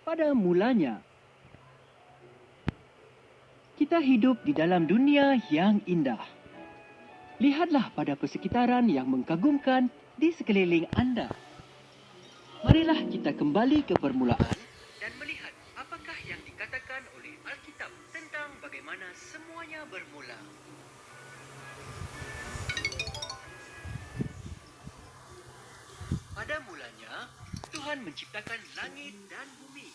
Pada mulanya, kita hidup di dalam dunia yang indah. Lihatlah pada persekitaran yang mengagumkan di sekeliling anda. Marilah kita kembali ke permulaan dan melihat apakah yang dikatakan oleh Alkitab tentang bagaimana semuanya bermula. Pada mulanya, Tuhan menciptakan langit dan bumi.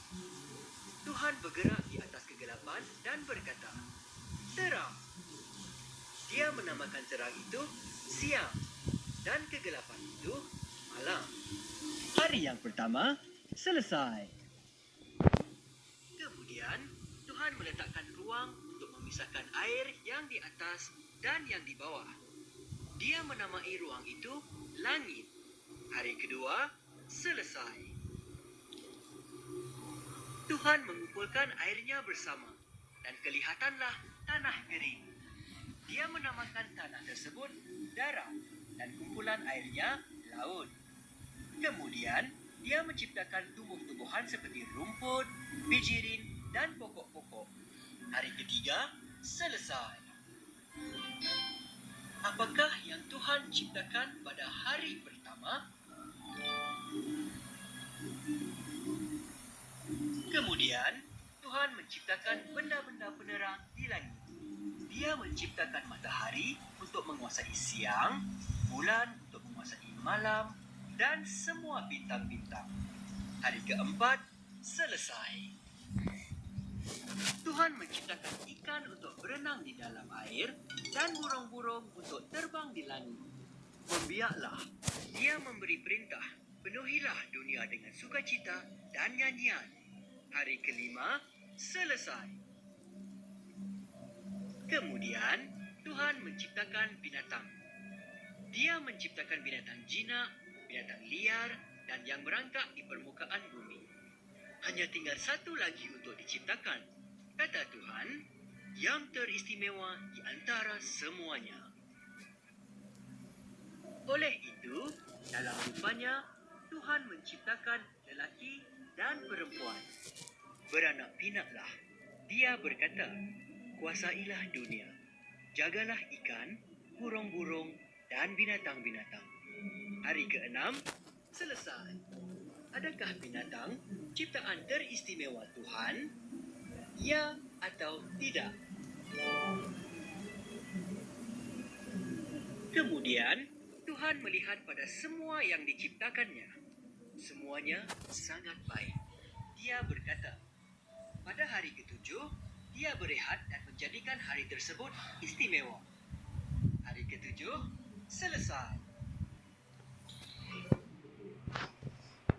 Tuhan bergerak di atas kegelapan dan berkata, "Terang." Dia menamakan terang itu siang dan kegelapan itu malam. Hari yang pertama selesai. Kemudian, Tuhan meletakkan ruang untuk memisahkan air yang di atas dan yang di bawah. Dia menamai ruang itu langit. Hari kedua selesai. Tuhan mengumpulkan airnya bersama dan kelihatanlah tanah kering. Dia menamakan tanah tersebut darat dan kumpulan airnya laut. Kemudian, dia menciptakan tumbuh-tumbuhan seperti rumput, bijirin, dan pokok-pokok. Hari ketiga selesai. Apakah yang Tuhan ciptakan pada hari pertama? Kemudian, Tuhan menciptakan benda-benda penerang di langit. Dia menciptakan matahari untuk menguasai siang, bulan untuk menguasai malam, dan semua bintang-bintang. Hari keempat selesai. Tuhan menciptakan ikan untuk berenang di dalam air dan burung-burung untuk terbang di langit. Membiaklah. Dia memberi perintah, penuhilah dunia dengan sukacita dan nyanyian. Hari kelima selesai. Kemudian, Tuhan menciptakan binatang. Dia menciptakan binatang jinak, binatang liar, dan yang merangkak di permukaan bumi. Hanya tinggal satu lagi untuk diciptakan, kata Tuhan, yang teristimewa di antara semuanya. Oleh itu, dalam rupanya, Tuhan menciptakan lelaki dan perempuan. Beranak pinaklah. Dia berkata, "Kuasailah dunia, jagalah ikan, burung-burung, dan binatang-binatang." Hari keenam selesai. Adakah binatang ciptaan teristimewa Tuhan? Ya atau tidak? Kemudian, Tuhan melihat pada semua yang diciptakannya. Semuanya sangat baik. Dia berkata, pada hari ketujuh, dia berehat dan menjadikan hari tersebut istimewa. Hari ketujuh selesai.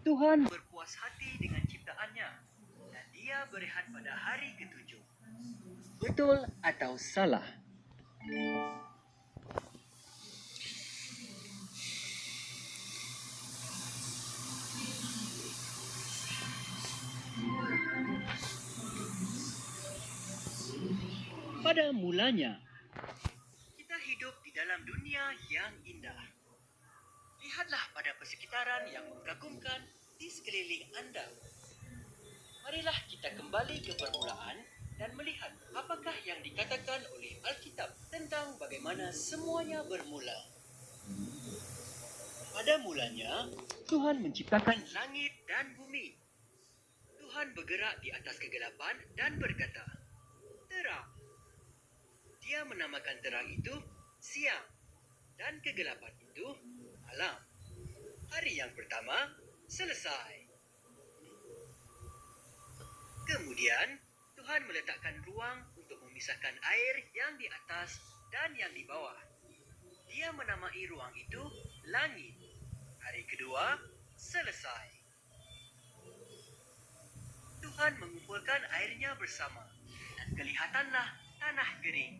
Tuhan berpuas hati dengan ciptaannya dan dia berehat pada hari ketujuh. Betul atau salah? Pada mulanya, kita hidup di dalam dunia yang indah. Lihatlah pada persekitaran yang mengagumkan di sekeliling anda. Marilah kita kembali ke permulaan dan melihat apakah yang dikatakan oleh Alkitab tentang bagaimana semuanya bermula. Pada mulanya, Tuhan menciptakan langit dan bumi. Tuhan bergerak di atas kegelapan dan berkata, "Terang." Dia menamakan terang itu siang dan kegelapan itu malam. Hari yang pertama selesai. Kemudian, Tuhan meletakkan ruang untuk memisahkan air yang di atas dan yang di bawah. Dia menamai ruang itu langit. Hari kedua selesai. Tuhan mengumpulkan airnya bersama dan kelihatanlah tanah kering.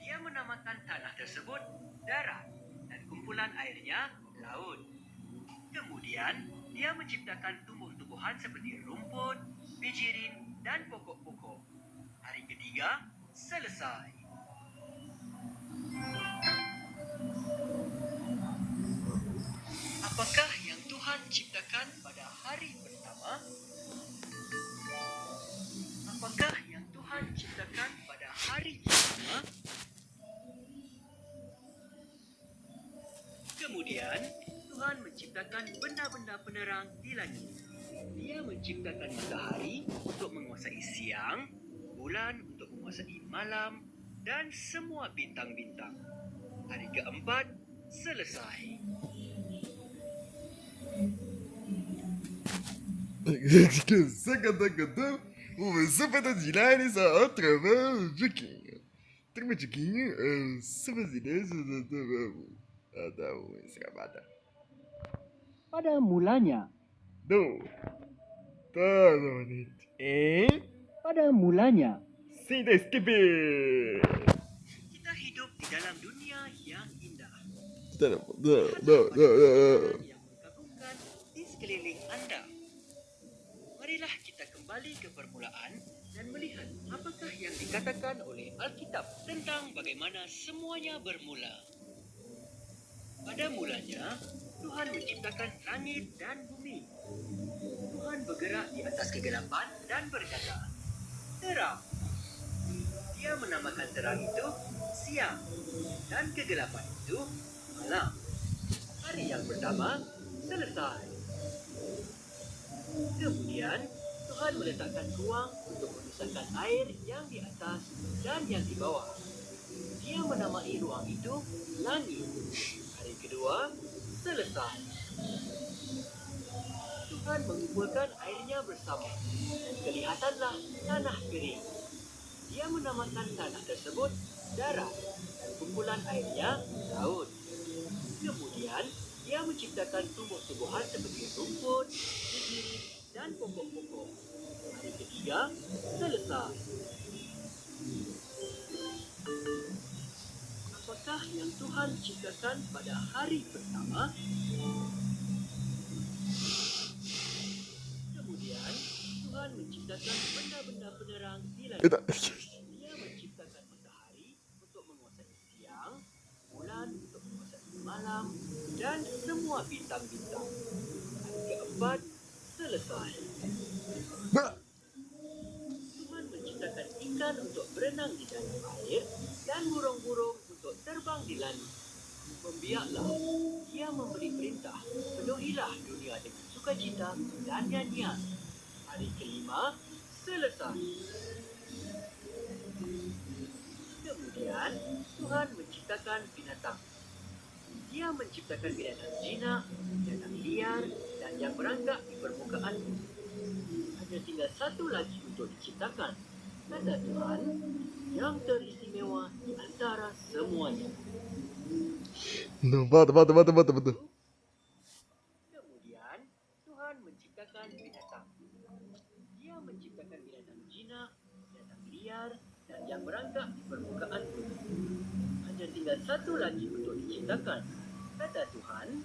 Dia menamakan tanah tersebut darat dan kumpulan airnya laut. Kemudian, dia menciptakan tumbuh-tumbuhan seperti rumput, bijirin, dan pokok-pokok. Hari ketiga selesai. Apakah yang Tuhan ciptakan pada hari pertama? Kemudian, Tuhan menciptakan benda-benda penerang di langit. Dia menciptakan matahari untuk menguasai siang, bulan untuk menguasai malam, dan semua bintang-bintang. Hari keempat selesai. Kata-kata, seperti jilani saat trabalho Juquinha. Terima Juquinha, seperti isso, ada escravada. Pada mulanya, Não, tá, Donit. pada mulanya, Sem escape. kita hidup di dalam dunia yang indah. Não, Yang mengagumkan di sekeliling Anda. Marilah kita kembali ke permulaan dan melihat apakah yang dikatakan oleh Alkitab tentang bagaimana semuanya bermula. Pada mulanya, Tuhan menciptakan langit dan bumi. Tuhan bergerak di atas kegelapan dan berkata, "Terang." Dia menamakan terang itu siang dan kegelapan itu malam. Hari yang pertama selesai. Kemudian, Tuhan meletakkan ruang untuk memisahkan air yang di atas dan yang di bawah. Dia menamai ruang itu langit. Hari kedua selesai. Tuhan mengumpulkan airnya bersama dan kelihatanlah tanah kering. Dia menamakan tanah tersebut darat dan kumpulan airnya laut. Kemudian, dia menciptakan tumbuh-tumbuhan seperti rumput, bibit, dan pokok-pokok. Hari ketiga selesai. Apakah yang Tuhan ciptakan pada hari pertama? Kemudian, Tuhan menciptakan benda-benda penerang di langit. Dia menciptakan matahari untuk menguasai siang, bulan untuk menguasai malam, dan semua bintang-bintang. Hari keempat selesai. Tuhan menciptakan ikan untuk berenang di dalam air dan burung-burung untuk terbang di langit. Membiaklah, dia memberi perintah, penuhilah dunia dengan sukacita dan nyanyian. Hari kelima selesai. Kemudian, Tuhan menciptakan binatang. Dia menciptakan binatang jinak, binatang liar, dan yang beranggak di permukaan bumi. Hanya tinggal satu lagi untuk diciptakan, kata Tuhan, yang teristimewa di antara semuanya. Não, bota. Kemudian, Tuhan menciptakan binatang. Dia menciptakan binatang jinak, binatang liar, dan yang beranggak di permukaan bumi. Hanya tinggal satu lagi untuk diciptakan, kata Tuhan,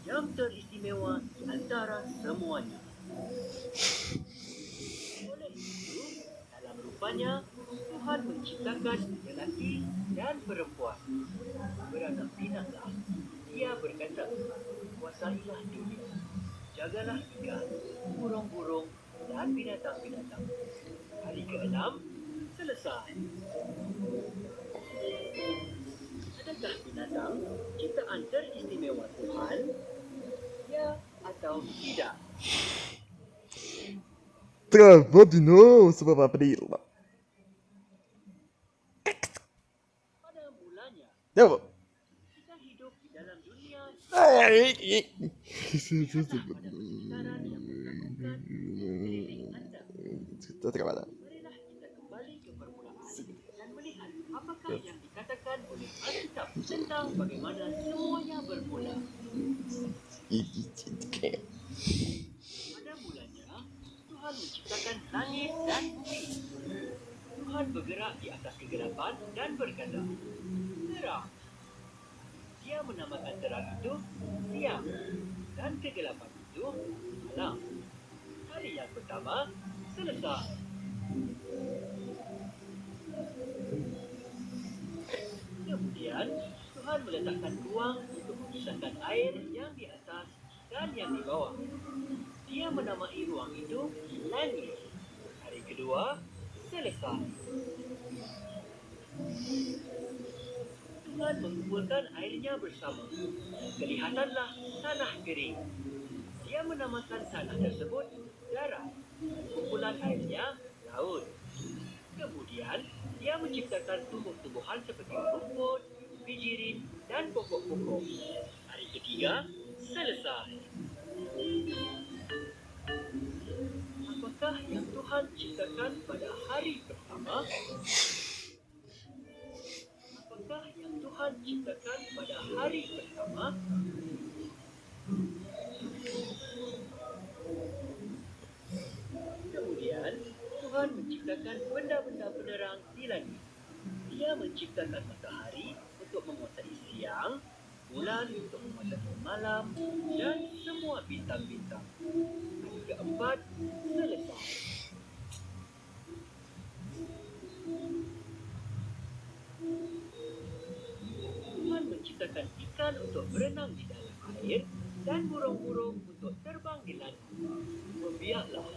yang teristimewa di antara semuanya. Oleh itu, dalam rupanya, Tuhan menciptakan lelaki dan perempuan. Beranak pinaklah. Dia berkata, kuasailah dunia. Jagalah ikan, burung-burung, dan binatang-binatang. Hari ke-6 selesai. Adakah binatang ciptaan teristimewa Tuhan? Ya atau tidak? Travou de novo, seu papaprila. Pada mulanya, Não. kita hidup di dalam dunia pada Não. persekitaran yang mengagumkan sekeliling Anda. Tá travada. Marilah kita kembali ke permulaan dan melihat apakah yang dikatakan oleh Alkitab tentang bagaimana semuanya bermula. Pada mulanya, Tuhan menciptakan langit dan bumi. Tuhan bergerak di atas kegelapan dan berkata, terang. Dia menamakan terang itu siang dan kegelapan itu malam. Hari yang pertama selesai. Kemudian, Tuhan meletakkan ruang untuk memisahkan air yang di atas dan yang di bawah. Dia menamai ruang itu langit. Hari kedua selesai. Tuhan mengumpulkan airnya bersama. Kelihatanlah tanah kering. Dia menamakan tanah tersebut darat. Kumpulan airnya laut. Kemudian, dia menciptakan tumbuh-tumbuhan seperti rumput, bijirin, dan pokok-pokok. Hari ketiga, selesai. Apakah yang Tuhan ciptakan pada hari pertama? Apakah yang Tuhan ciptakan pada hari pertama? Kemudian, Tuhan menciptakan benda-benda penerang di langit. Dia menciptakan matahari untuk menguasai siang, bulan untuk menguasai malam, dan semua bintang-bintang. Hari keempat, selesai. Tuhan menciptakan ikan untuk berenang di dalam air dan burung-burung untuk terbang di langit. Membiarlah,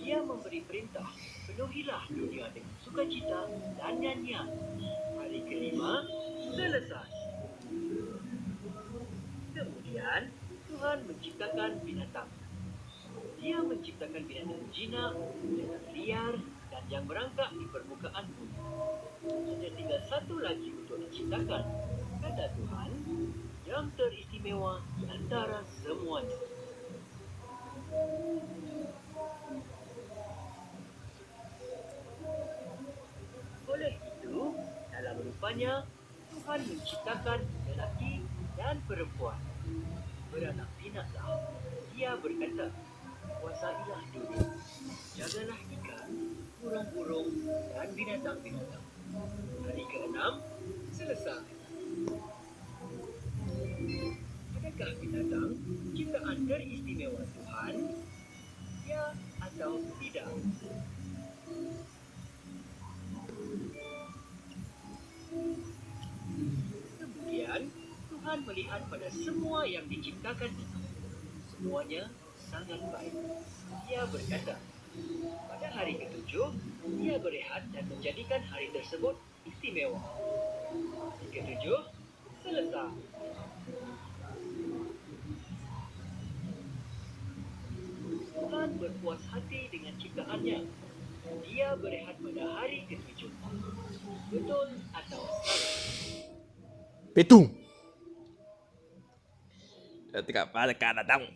dia memberi perintah, penuhilah dunia dengan sukacita dan nyanyian. Hari kelima, selesai. Kemudian, Tuhan menciptakan binatang. Dia menciptakan binatang jinak, binatang liar, dan yang merangkak di permukaan bumi. Hanya tinggal satu lagi untuk diciptakan, kata Tuhan, yang teristimewa di antara semuanya. Oleh itu, dalam rupanya, Tuhan menciptakan lelaki dan perempuan. Beranak pinatlah. Dia berkata, kuasailah dunia, jagalah ikan, burung-burung, dan binatang-binatang. Hari ke-6, selesai. Adakah binatang ciptaan teristimewa Tuhan? Ya atau tidak? Kemudian, Tuhan melihat pada semua yang diciptakan itu. Semuanya sangat baik. Dia berkata, pada hari ke-7, dia berehat dan menjadikan hari tersebut istimewa. Hari ke-7, selesai. Tuhan berpuas hati dengan ciptaannya. Dia berehat pada hari ke-7. Betul atau salah? Betul. Tidak pada datang.